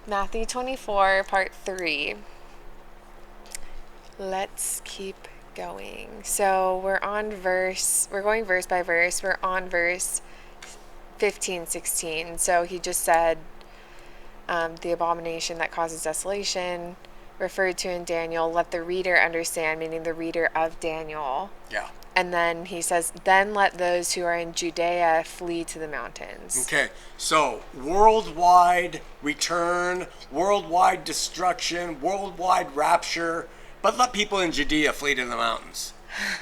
Matthew 24, part 3. Let's keep going. So we're going verse by verse. We're on verse 15, 16. So he just said the abomination that causes desolation, referred to in Daniel, let the reader understand, meaning the reader of Daniel. Yeah. And then he says, then let those who are in Judea flee to the mountains. Okay, so worldwide return, worldwide destruction, worldwide rapture, but let people in Judea flee to the mountains.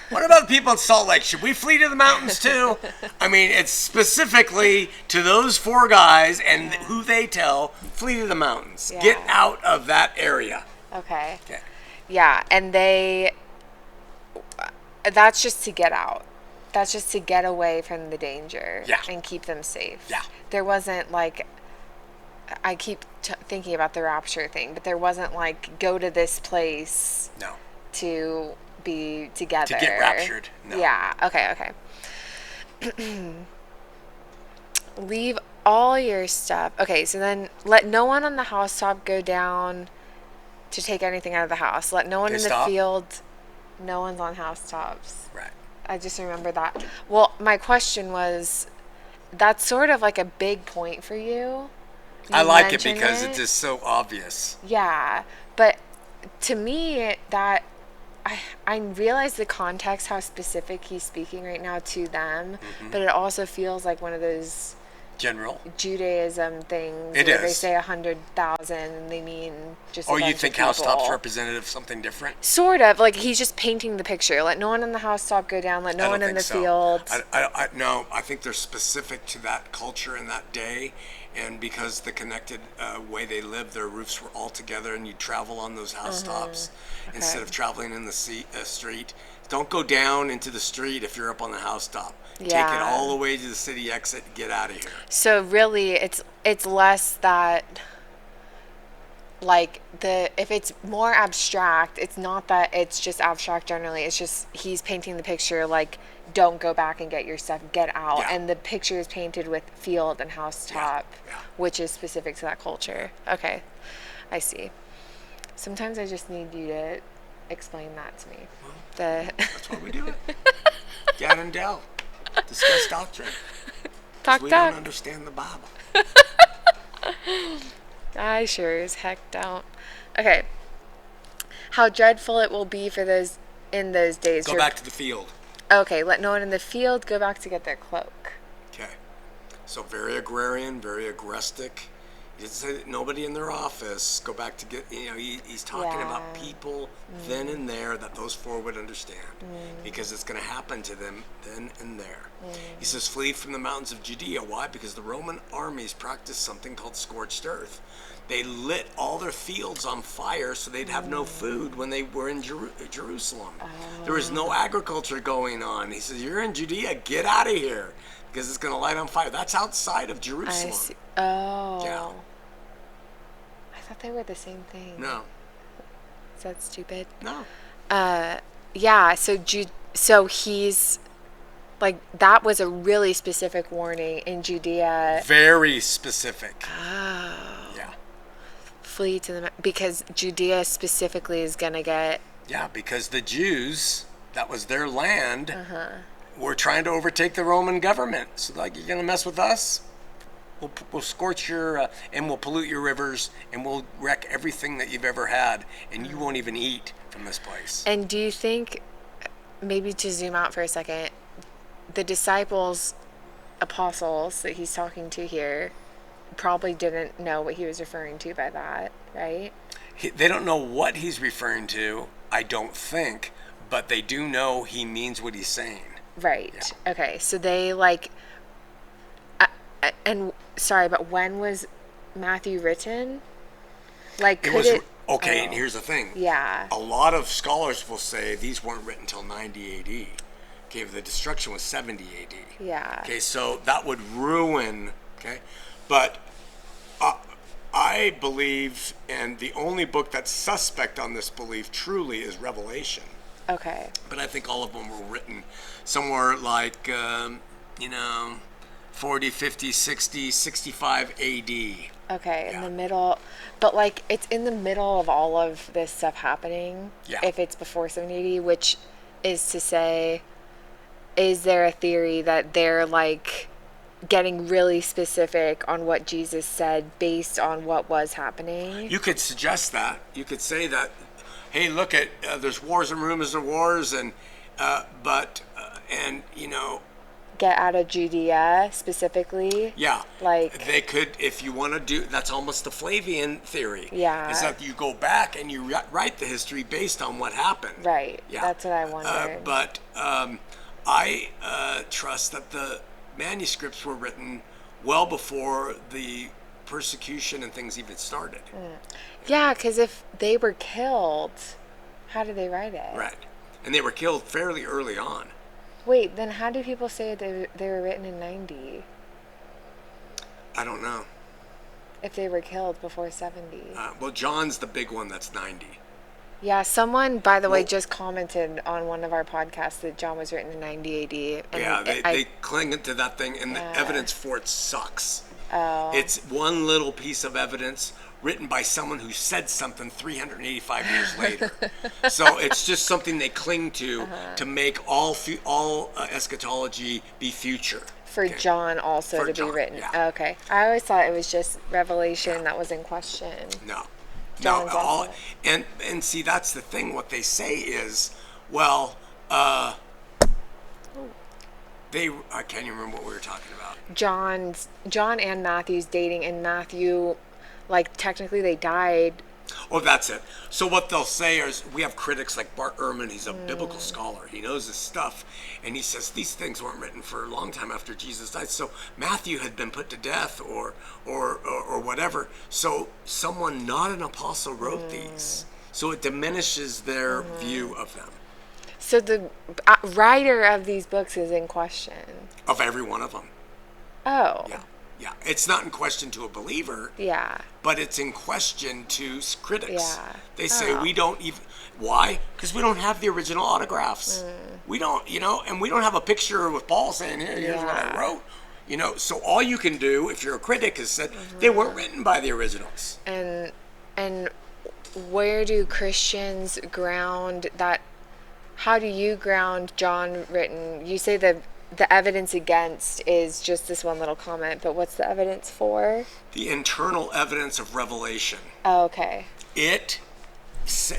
What about the people in Salt Lake? Should we flee to the mountains too? I mean, it's specifically to those four guys and who they tell, flee to the mountains. Yeah. Get out of that area. Okay. Okay. Yeah, and that's just to get out. That's just to get away from the danger. Yeah. And keep them safe. Yeah. There wasn't like, I keep thinking about the rapture thing, but there wasn't like, go to this place. No. To be together. To get raptured. No. Yeah. Okay. Leave all your stuff. Okay, so then let no one on the housetop go down to take anything out of the house. Let no one in the field. No one's on housetops. Right. I just remember that. Well, my question was, that's sort of like a big point for you. I like it because it's just so obvious. Yeah, but to me, that I realize the context, how specific he's speaking right now to them, but it also feels like one of those general Judaism things it where is. they say 100,000 and they mean just a bunch you think of housetops representative of something different? Sort of, like he's just painting the picture. Let no one in the housetop go down, let no one in the field. No, I think they're specific to that culture in that day, and because the connected way they lived, their roofs were all together and you travel on those housetops instead of traveling in the street. Don't go down into the street if you're up on the housetop. Yeah. Take it all the way to the city exit and get out of here. So really, it's less that, like, if it's more abstract, it's not that it's just abstract generally. It's just he's painting the picture like, don't go back and get your stuff, get out. Yeah. And the picture is painted with field and housetop, Yeah. which is specific to that culture. Okay, I see. Sometimes I just need you to explain that to me. Well, that's why we do it. Dad and Dell discuss doctrine. Talk. We don't understand the Bible. I sure as heck don't. Okay. How dreadful it will be for those in those days. Go back to the field. Okay, let no one in the field go back to get their cloak. Okay. So very agrarian, very agrestic. He didn't say that nobody in their office. Go back to get, he's talking about people then and there that those four would understand. Because it's going to happen to them then and there. He says, flee from the mountains of Judea. Why? Because the Roman armies practiced something called scorched earth. They lit all their fields on fire so they'd have no food when they were in Jerusalem. There was no agriculture going on. He says, you're in Judea, get out of here. Because it's going to light on fire. That's outside of Jerusalem. I see. Oh. Yeah. I thought they were the same thing. No. Is that stupid? No. Yeah, so he's, like, that was a really specific warning in Judea. Very specific. Oh. Yeah. Flee to the, because Judea specifically is going to get. Yeah, because the Jews, that was their land, were trying to overtake the Roman government. So, like, you're going to mess with us? We'll scorch your, and we'll pollute your rivers, and we'll wreck everything that you've ever had, and you won't even eat from this place. And do you think, maybe to zoom out for a second, the disciples, apostles that he's talking to here, probably didn't know what he was referring to by that, right? They don't know what he's referring to, I don't think, but they do know he means what he's saying. Right. Yeah. Okay. So they and sorry, but when was Matthew written? Like, could it? Okay, and here's the thing. Yeah. A lot of scholars will say these weren't written until 90 AD. Okay, the destruction was 70 AD. Yeah. Okay, so that would ruin. Okay, but I believe, and the only book that's suspect on this belief truly is Revelation. Okay. But I think all of them were written somewhere like, 40, 50, 60, 65 AD. Okay, in the middle, but like it's in the middle of all of this stuff happening. Yeah. If it's before 70 AD, which is to say, is there a theory that they're like getting really specific on what Jesus said based on what was happening? You could suggest that. You could say that, hey, look at there's wars and rumors of wars, and Get out of Judea specifically. yeah, Like they could, if you want to do. That's almost the Flavian theory. Yeah. Is that you go back and you write the history based on what happened. Right. Yeah. That's what I wondered. But I trust that the manuscripts were written well before the persecution and things even started. Yeah, because if they were killed, how did they write it? Right. And they were killed fairly early on. Wait, then how do people say they were written in 90 I don't know. if they were killed before 70? Well, John's the big one that's 90. Yeah, someone, by the way, Well- just commented on one of our podcasts that John was written in 90 AD. And Yeah, they cling to that thing, and the evidence for it sucks. Oh. It's one little piece of evidence written by someone who said something 385 years later. So it's just something they cling to make all eschatology be future. For John also For to John, be written. yeah. Okay. I always thought it was just Revelation that was in question. No. John's No, also. and see, that's the thing. What they say is, well, I can't even remember what we were talking about. John and Matthew's dating, and Matthew, like, technically they died. Oh, that's it. So what they'll say is, we have critics like Bart Ehrman. He's a biblical scholar. He knows his stuff, and he says these things weren't written for a long time after Jesus died. So Matthew had been put to death, or whatever. So someone not an apostle wrote these. So it diminishes their view of them, So the writer of these books is in question. of every one of them. Oh. Yeah, yeah. It's not in question to a believer. Yeah. But it's in question to critics. Yeah. They say we don't even. Why? Because we don't have the original autographs. We don't, and we don't have a picture with Paul saying, here's what I wrote. So all you can do, if you're a critic, is say they weren't written by the originals. And where do Christians ground that? How do you ground John written? You say the evidence against is just this one little comment, but what's the evidence for? The internal evidence of revelation. Oh, okay. It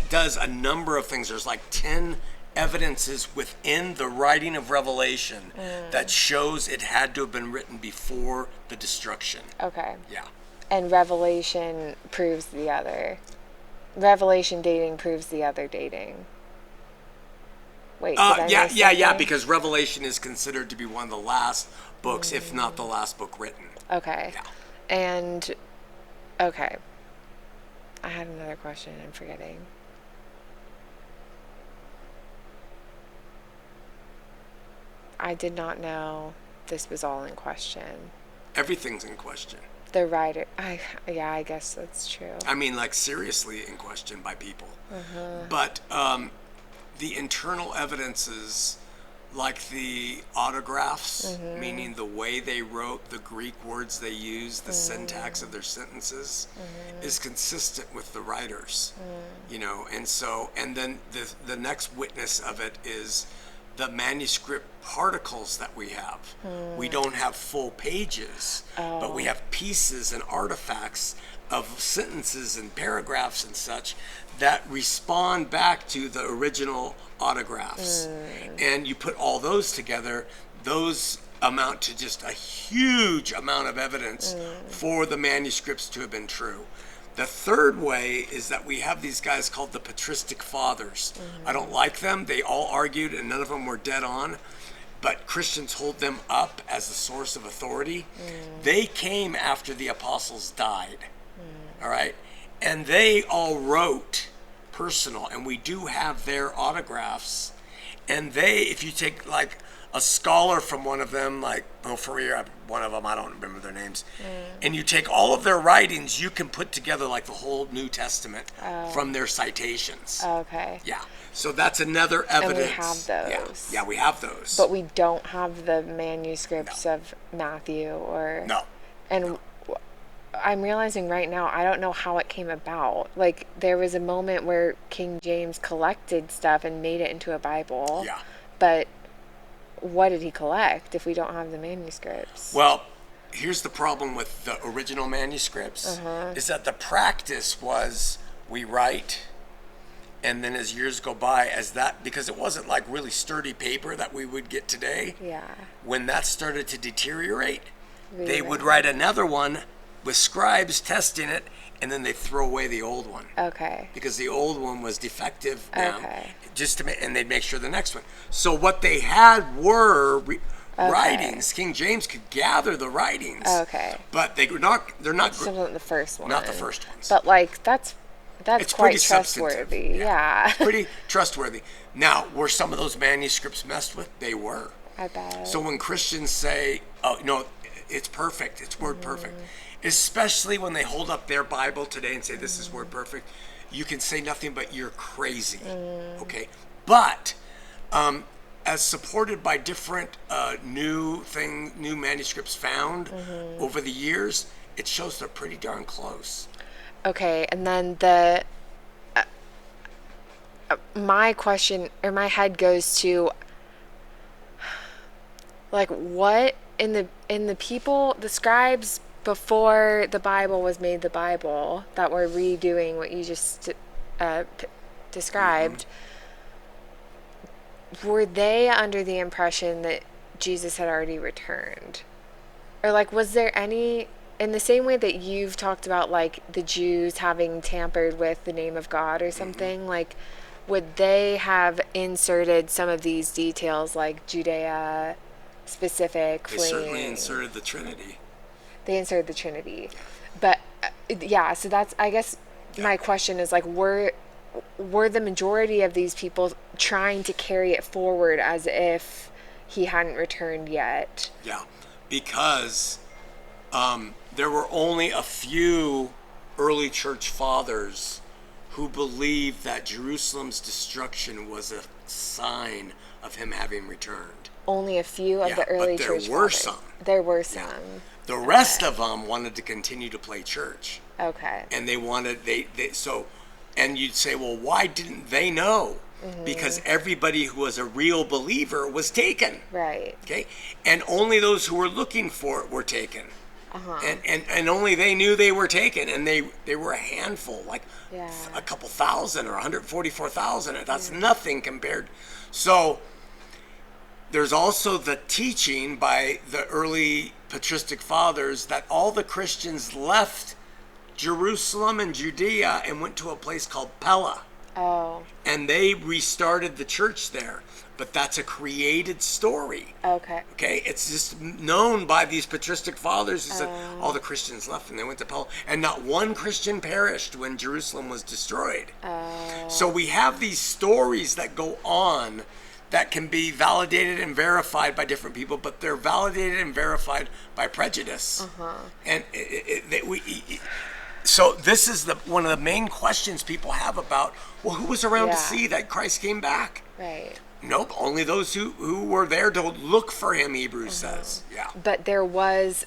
does a number of things. There's like 10 evidences within the writing of Revelation that shows it had to have been written before the destruction. Okay. Yeah. And Revelation proves the other. Revelation dating proves the other dating. Wait, did I miss something? because Revelation is considered to be one of the last books, if not the last book written. Okay. Yeah. And, okay. I had another question I'm forgetting. I did not know this was all in question. Everything's in question. The writer, I guess that's true. I mean, like, seriously in question by people. But the internal evidences, like the autographs, meaning the way they wrote, the Greek words they used, the syntax of their sentences, is consistent with the writers. And then the next witness of it is the manuscript particles that we have. We don't have full pages, but we have pieces and artifacts of sentences and paragraphs and such that respond back to the original autographs. And you put all those together, those amount to just a huge amount of evidence for the manuscripts to have been true. The third way is that we have these guys called the patristic fathers. I don't like them. They all argued and none of them were dead on. But Christians hold them up as a source of authority. They came after the apostles died. All right? And they all wrote personal, and we do have their autographs. And they, if you take like a scholar from one of them, like Faria, one of them, I don't remember their names, and you take all of their writings, you can put together like the whole New Testament from their citations. Okay. Yeah. So that's another evidence. And we have those. Yeah, we have those. But we don't have the manuscripts of Matthew or... No. And I'm realizing right now, I don't know how it came about. Like, there was a moment where King James collected stuff and made it into a Bible. Yeah. But what did he collect if we don't have the manuscripts? Well, here's the problem with the original manuscripts, is that the practice was we write, and then as years go by, because it wasn't like really sturdy paper that we would get today. Yeah. When that started to deteriorate, they would write another one with scribes testing it, and then they throw away the old one. Okay. Because the old one was defective now. Okay. And they'd make sure the next one. So what they had were writings. King James could gather the writings. Okay. But they're not Still not the first one. not the first ones. But like that's It's quite pretty substantive. trustworthy. Yeah. Pretty trustworthy. Now, were some of those manuscripts messed with? They were. I bet. So when Christians say, "Oh, no, it's perfect. It's word perfect," especially when they hold up their Bible today and say, "This is word perfect," you can say nothing but you're crazy. Okay, but as supported by different new manuscripts found over the years, it shows they're pretty darn close. Okay, and then my question, or my head goes to, like, what in the people, the scribes before the Bible was made the Bible, that were redoing what you just described, were they under the impression that Jesus had already returned? Or, like, was there any, in the same way that you've talked about, like, the Jews having tampered with the name of God or something, like, would they have inserted some of these details, like Judea specific? They certainly inserted the Trinity. They inserted the Trinity. But, yeah, so that's, I guess, my question is, like, were the majority of these people trying to carry it forward as if he hadn't returned yet? Yeah, because there were only a few early church fathers who believed that Jerusalem's destruction was a sign of him having returned. Only a few of the early church fathers. There were some. There were some. Yeah. The rest of them wanted to continue to play church. Okay. And they wanted, and you'd say, well, why didn't they know? Because everybody who was a real believer was taken. Right. Okay? And only those who were looking for it were taken. And only they knew they were taken, and they were a handful, like a couple thousand or 144,000. That's nothing compared. So there's also the teaching by the early patristic fathers that all the Christians left Jerusalem and Judea and went to a place called Pella. Oh. And they restarted the church there. But that's a created story. Okay. Okay? It's just known by these patristic fathers who said all the Christians left and they went to Pella. And not one Christian perished when Jerusalem was destroyed. So we have these stories that go on that can be validated and verified by different people, but they're validated and verified by prejudice. And so this is one of the main questions people have about, well, who was around to see that Christ came back? Right. Nope, only those who were there to look for him, Hebrews says. Yeah. But there was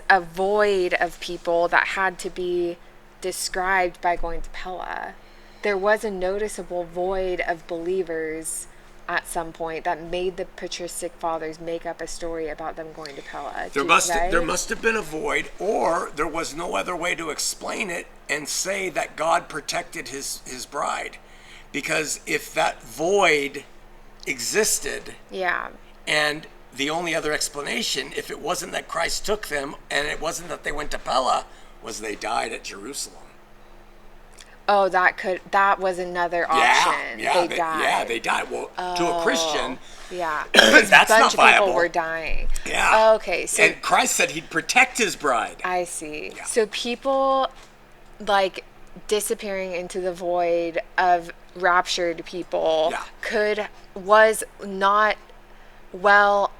a void of people that had to be described by going to Pella. There was a noticeable void of believers at some point that made the patristic fathers make up a story about them going to Pella. There must have been a void, or there was no other way to explain it and say that God protected his bride. Because if that void existed, and the only other explanation, if it wasn't that Christ took them and it wasn't that they went to Pella, was they died at Jerusalem. Oh, that was another option. Yeah, they died. Yeah, they died. Well, to a Christian, that's not viable. A bunch of people were dying. Yeah. Okay, so and Christ said he'd protect his bride. I see. Yeah. So people, like, disappearing into the void of raptured people was not well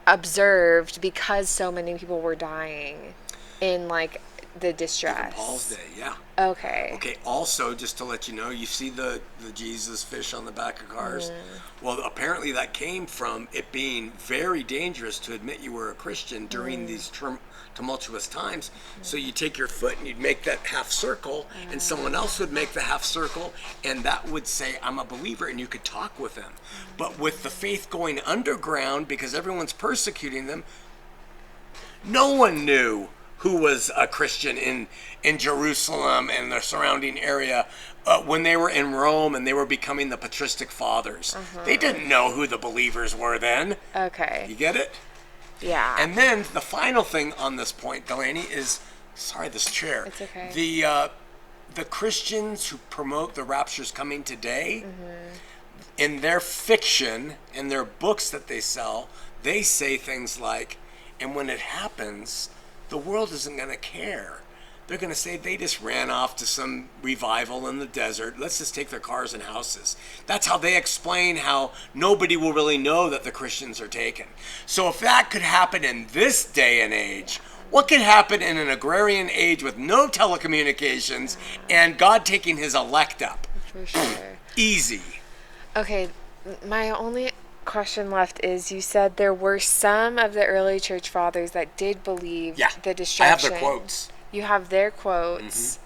observed because so many people were dying in like the distress. Even Paul's day, yeah. Okay. Okay, also, just to let you know, you see the Jesus fish on the back of cars? Well, apparently that came from it being very dangerous to admit you were a Christian during these tumultuous times. So you take your foot and you'd make that half circle, and someone else would make the half circle, and that would say, I'm a believer, and you could talk with them. But with the faith going underground, because everyone's persecuting them, no one knew who was a Christian in Jerusalem and the surrounding area when they were in Rome and they were becoming the patristic fathers. They didn't know who the believers were then. Okay. You get it? Yeah. And then the final thing on this point, Delaney, is, sorry, this chair. It's okay. The Christians who promote the rapture's coming today, in their fiction, in their books that they sell, they say things like, and when it happens, the world isn't going to care. They're going to say they just ran off to some revival in the desert. Let's just take their cars and houses. That's how they explain how nobody will really know that the Christians are taken. So if that could happen in this day and age, what could happen in an agrarian age with no telecommunications and God taking his elect up? For sure. Easy. Okay, my only question left is, you said there were some of the early church fathers that did believe the destruction. I have their quotes. You have their quotes,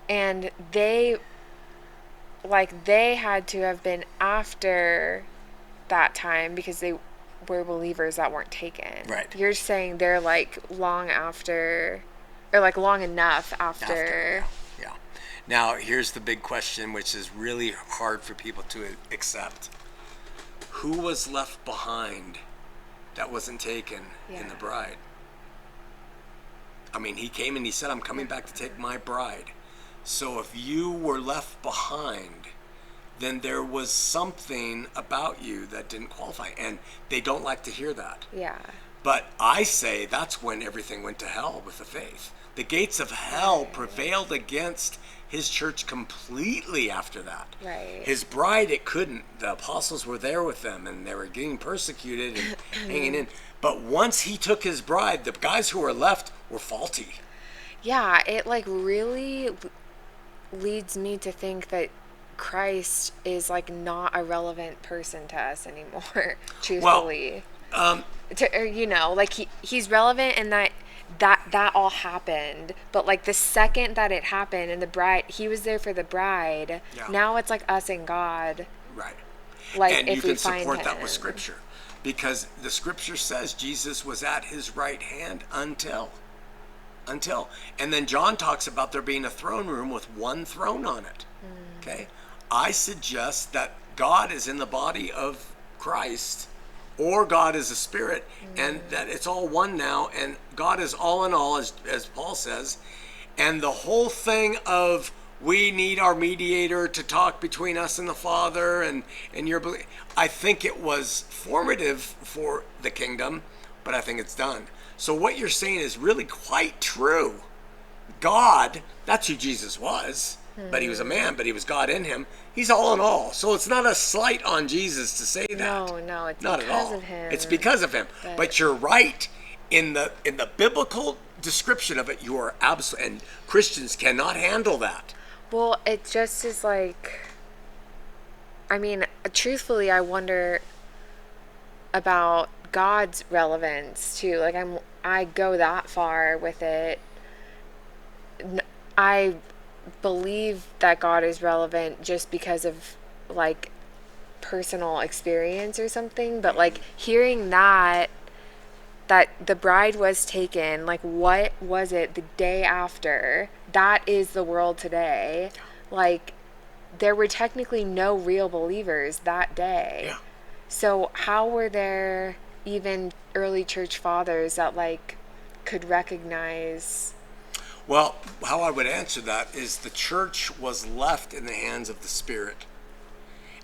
and they had to have been after that time because they were believers that weren't taken. Right. You're saying they're like long after, or like long enough after. Yeah. Now, here's the big question, which is really hard for people to accept. Who was left behind that wasn't taken in the bride? I mean, he came and he said, I'm coming back to take my bride. So if you were left behind, then there was something about you that didn't qualify. And they don't like to hear that. Yeah. But I say that's when everything went to hell with the faith. The gates of hell prevailed against his church completely after that. Right. His bride, it couldn't. The apostles were there with them and they were getting persecuted and hanging in. But once he took his bride, the guys who were left were faulty. Yeah, it like really leads me to think that Christ is like not a relevant person to us anymore, truthfully. Well, like he's relevant in that all happened, but like the second that it happened and the bride, he was there for the bride. Yeah. Now it's like us and God. Right. Like and if you we can find support him. that with scripture, because the scripture says Jesus was at his right hand until. And then John talks about there being a throne room with one throne on it. Okay. I suggest that God is in the body of Christ, or God is a spirit, and that it's all one now, and God is all in all, as Paul says. And the whole thing of we need our mediator to talk between us and the Father, and your belief, I think it was formative for the kingdom, but I think it's done. So what you're saying is really quite true. God, that's who Jesus was. But he was a man, but he was God in him. He's all in all. So it's not a slight on Jesus to say that. No, it's not because at all. of him. It's because of him. But you're right. In the biblical description of it, you are absolutely, and Christians cannot handle that. Well, it just is like, I mean, truthfully, I wonder about God's relevance too. Like I go that far with it. I believe that God is relevant just because of like personal experience or something, but like hearing that the bride was taken, like what was it the day after? That is the world today. Like there were technically no real believers that day. Yeah. So how were there even early church fathers that like could recognize? Well, how I would answer that is the church was left in the hands of the Spirit.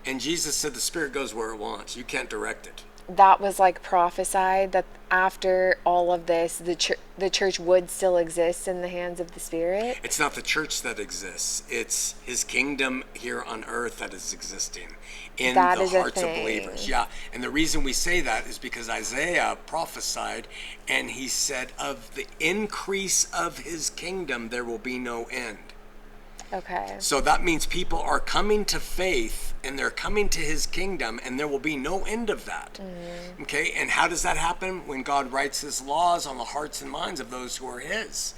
And Jesus said the Spirit goes where it wants. You can't direct it. that was like prophesied, that after all of this, the church would still exist in the hands of the Spirit? It's not the church that exists. It's his kingdom here on earth that is existing in That the is a hearts of thing. believers. Yeah. And the reason we say that is because Isaiah prophesied, and he said, of the increase of his kingdom, there will be no end. Okay. So that means people are coming to faith, and they're coming to his kingdom, and there will be no end of that. Okay, and how does that happen? When God writes his laws on the hearts and minds of those who are his.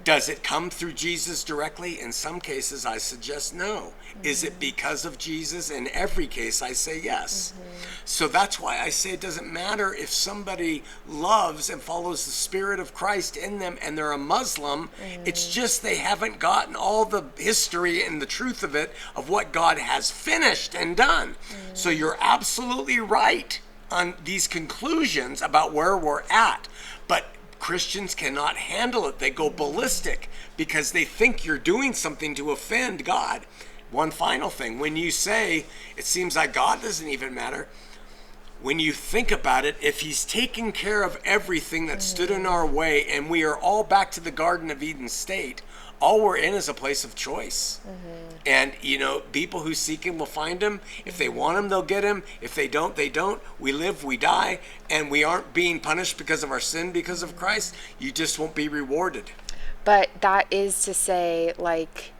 Does it come through Jesus directly? In some cases, I suggest no. Is it because of Jesus? In every case, I say yes. So that's why I say it doesn't matter if somebody loves and follows the Spirit of Christ in them and they're a Muslim. It's just they haven't gotten all the history and the truth of it, of what God has finished and done. So you're absolutely right on these conclusions about where we're at. But Christians cannot handle it. They go ballistic because they think you're doing something to offend God. One final thing, when you say it seems like God doesn't even matter, when you think about it, if he's taken care of everything that stood in our way and we are all back to the Garden of Eden state, all we're in is a place of choice. And, people who seek him will find him. If they want him, they'll get him. If they don't, they don't. We live, we die, and we aren't being punished because of our sin because of Christ. You just won't be rewarded. But that is to say, like,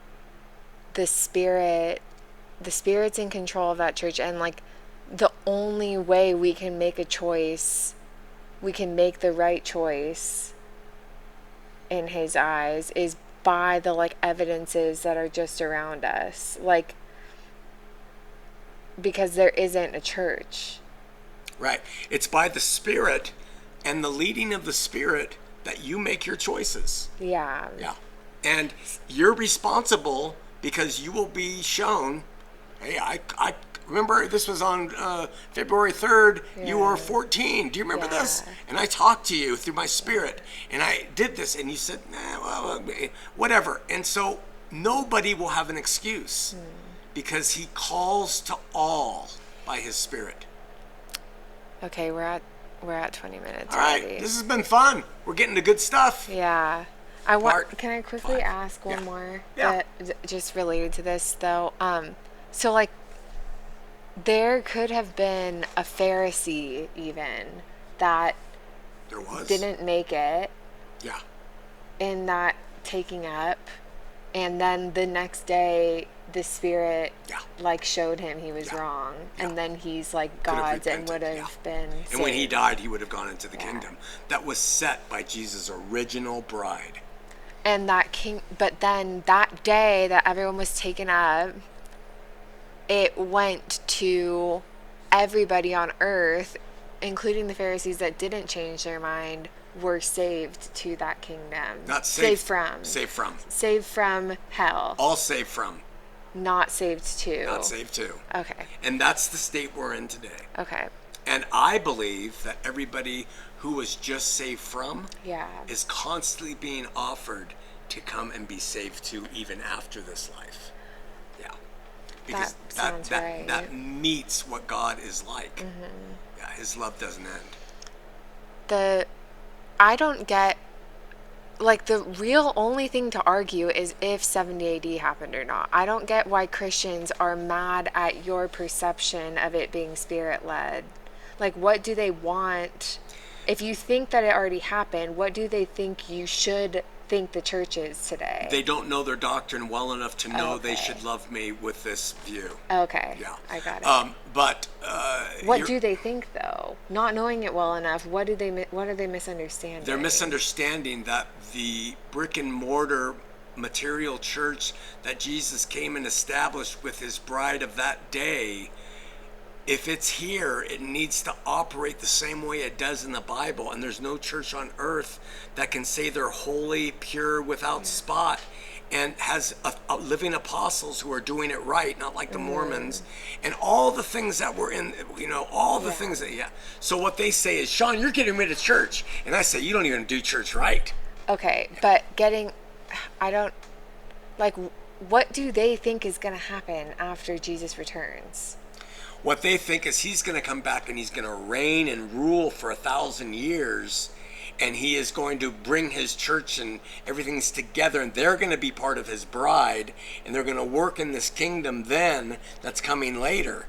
the Spirit's in control of that church, and like the only way we can make a choice, we can make the right choice in his eyes, is by the like evidences that are just around us, like, because there isn't a church. Right. It's by the Spirit and the leading of the Spirit that you make your choices. Yeah. And you're responsible, because you will be shown, hey, I remember this was on February 3rd, you were 14. Do you remember this? And I talked to you through my Spirit, and I did this, and you said, whatever. And so nobody will have an excuse, because he calls to all by his Spirit. Okay, we're at 20 minutes. All right, already. this has been fun. We're getting to good stuff. Yeah. Can I quickly ask one more? Yeah. Just related to this, though. So, like, there could have been a Pharisee, even, that There was. didn't make it Yeah. in that taking up. And then the next day, the Spirit, like, showed him he was wrong. And then he's, like, God's and would have been saved. And when he died, he would have gone into the kingdom that was set by Jesus' original bride. And but then that day that everyone was taken up, it went to everybody on earth, including the Pharisees that didn't change their mind, were saved to that kingdom. Not saved from. Saved from. Saved from hell. All saved from. Not saved to. Not saved to. Okay. And that's the state we're in today. Okay. And I believe that everybody who was just saved from is constantly being offered to come and be saved to, even after this life. Yeah. Because that meets what God is like. Yeah, his love doesn't end. I don't get, like, the real only thing to argue is if 70 AD happened or not. I don't get why Christians are mad at your perception of it being Spirit-led. Like, what do they want? If you think that it already happened, what do they think you should think the church is today? They don't know their doctrine well enough to know they should love me with this view. Okay. Yeah. I got it. But what do they think, though? Not knowing it well enough, what are they misunderstanding? They're misunderstanding that the brick and mortar material church that Jesus came and established with his bride of that day, if it's here, it needs to operate the same way it does in the Bible. And there's no church on earth that can say they're holy, pure, without spot, and has a living apostles who are doing it right, not like the Mormons, and all the things that were in, all the things that, So what they say is, Shawn, you're getting rid of church. And I say, you don't even do church right. Okay, but what do they think is going to happen after Jesus returns? What they think is he's going to come back and he's going to reign and rule for 1,000 years, and he is going to bring his church and everything's together, and they're going to be part of his bride, and they're going to work in this kingdom then that's coming later.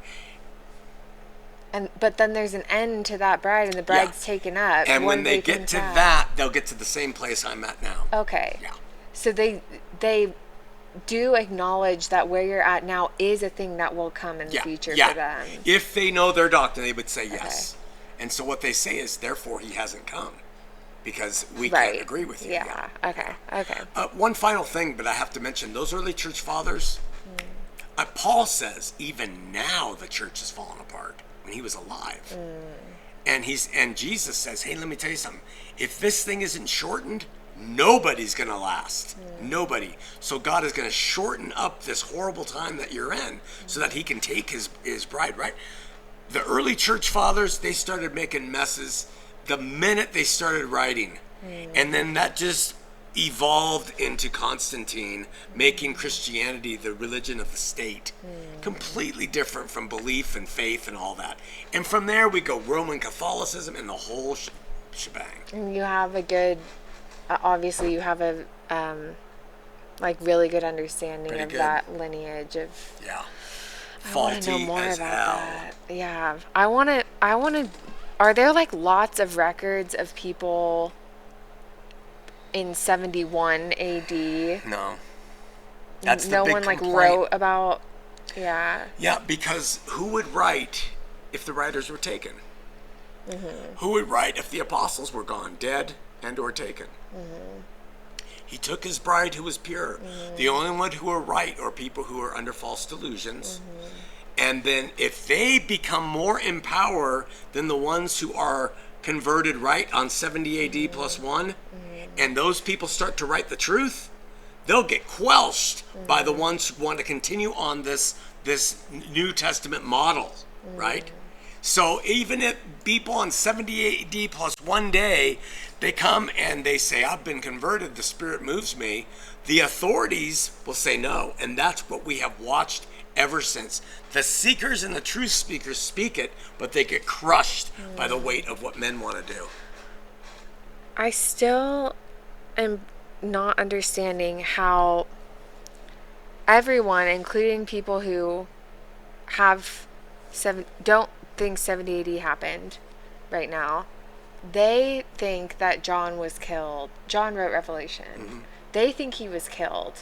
But then there's an end to that bride, and the bride's taken up. And when they get to that, they'll get to the same place I'm at now. Okay. Yeah. So they do acknowledge that where you're at now is a thing that will come in the future for them. If they know their doctrine, they would say yes. Okay. And so what they say is, therefore, he hasn't come, because we can't agree with you. Yeah. Okay. One final thing, but I have to mention, those early church fathers, Paul says, even now the church has fallen apart, when he was alive. And Jesus says, hey, let me tell you something. If this thing isn't shortened, nobody's going to last. Nobody. So God is going to shorten up this horrible time that you're in so that he can take his bride, right? The early church fathers, they started making messes the minute they started writing. And then that just evolved into Constantine making Christianity the religion of the state. Completely different from belief and faith and all that. And from there we go Roman Catholicism and the whole shebang. And you have a good, obviously you have a really good understanding of that lineage of faulty I want to know more as about hell. that. Yeah. I want to are there like lots of records of people in 71 AD? No. That's the no big one like complaint. wrote about. Yeah, because who would write if the writers were taken? Who would write if the apostles were gone, dead and or taken? He took his bride who was pure. The only one who will write are people who are under false delusions. And then if they become more in power than the ones who are converted right on 70 AD plus 1, and those people start to write the truth, they'll get quelched by the ones who want to continue on this New Testament model, right? So even if people on 70 AD plus 1 day, they come and they say, I've been converted, the Spirit moves me, the authorities will say no. And that's what we have watched ever since. The seekers and the truth speakers speak it, but they get crushed by the weight of what men want to do. I still am not understanding how everyone, including people who don't think 70 AD happened right now, they think that John was killed. John wrote Revelation. They think he was killed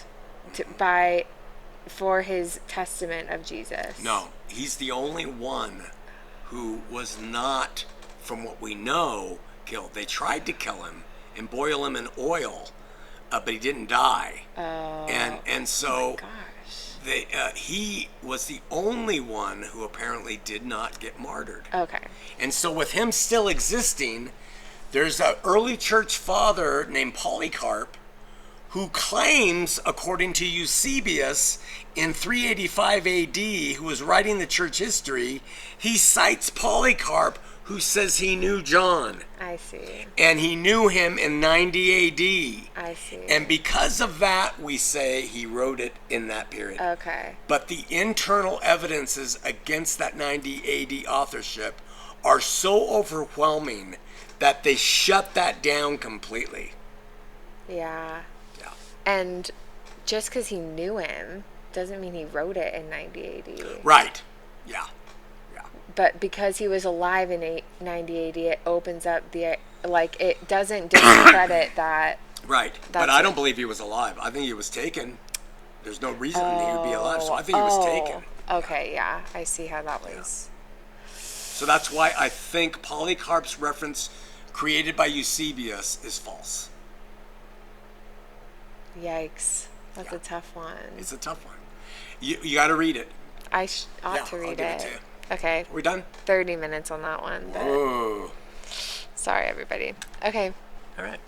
for his testament of Jesus. No, he's the only one who was not, from what we know, killed. They tried to kill him and boil him in oil, but he didn't die. And so he was the only one who apparently did not get martyred. Okay. And so with him still existing, there's an early church father named Polycarp who claims, according to Eusebius, in 385 AD, who was writing the church history, he cites Polycarp, who says he knew John. I see. And he knew him in 90 AD. I see. And because of that, we say he wrote it in that period. Okay. But the internal evidences against that 90 AD authorship are so overwhelming that they shut that down completely. Yeah. And just because he knew him doesn't mean he wrote it in 90 AD. Right. Yeah. But because he was alive in 90 AD, it opens up it doesn't discredit that. Right. But I don't believe he was alive. I think he was taken. There's no reason he would be alive, so I think he was taken. Okay, yeah. I see how that was. So that's why I think Polycarp's reference created by Eusebius is false. Yikes. That's a tough one. It's a tough one. You got to read it. I ought to read I'll give it. to you. Okay. Are we done? 30 minutes on that one. Whoa. Sorry, everybody. Okay. All right.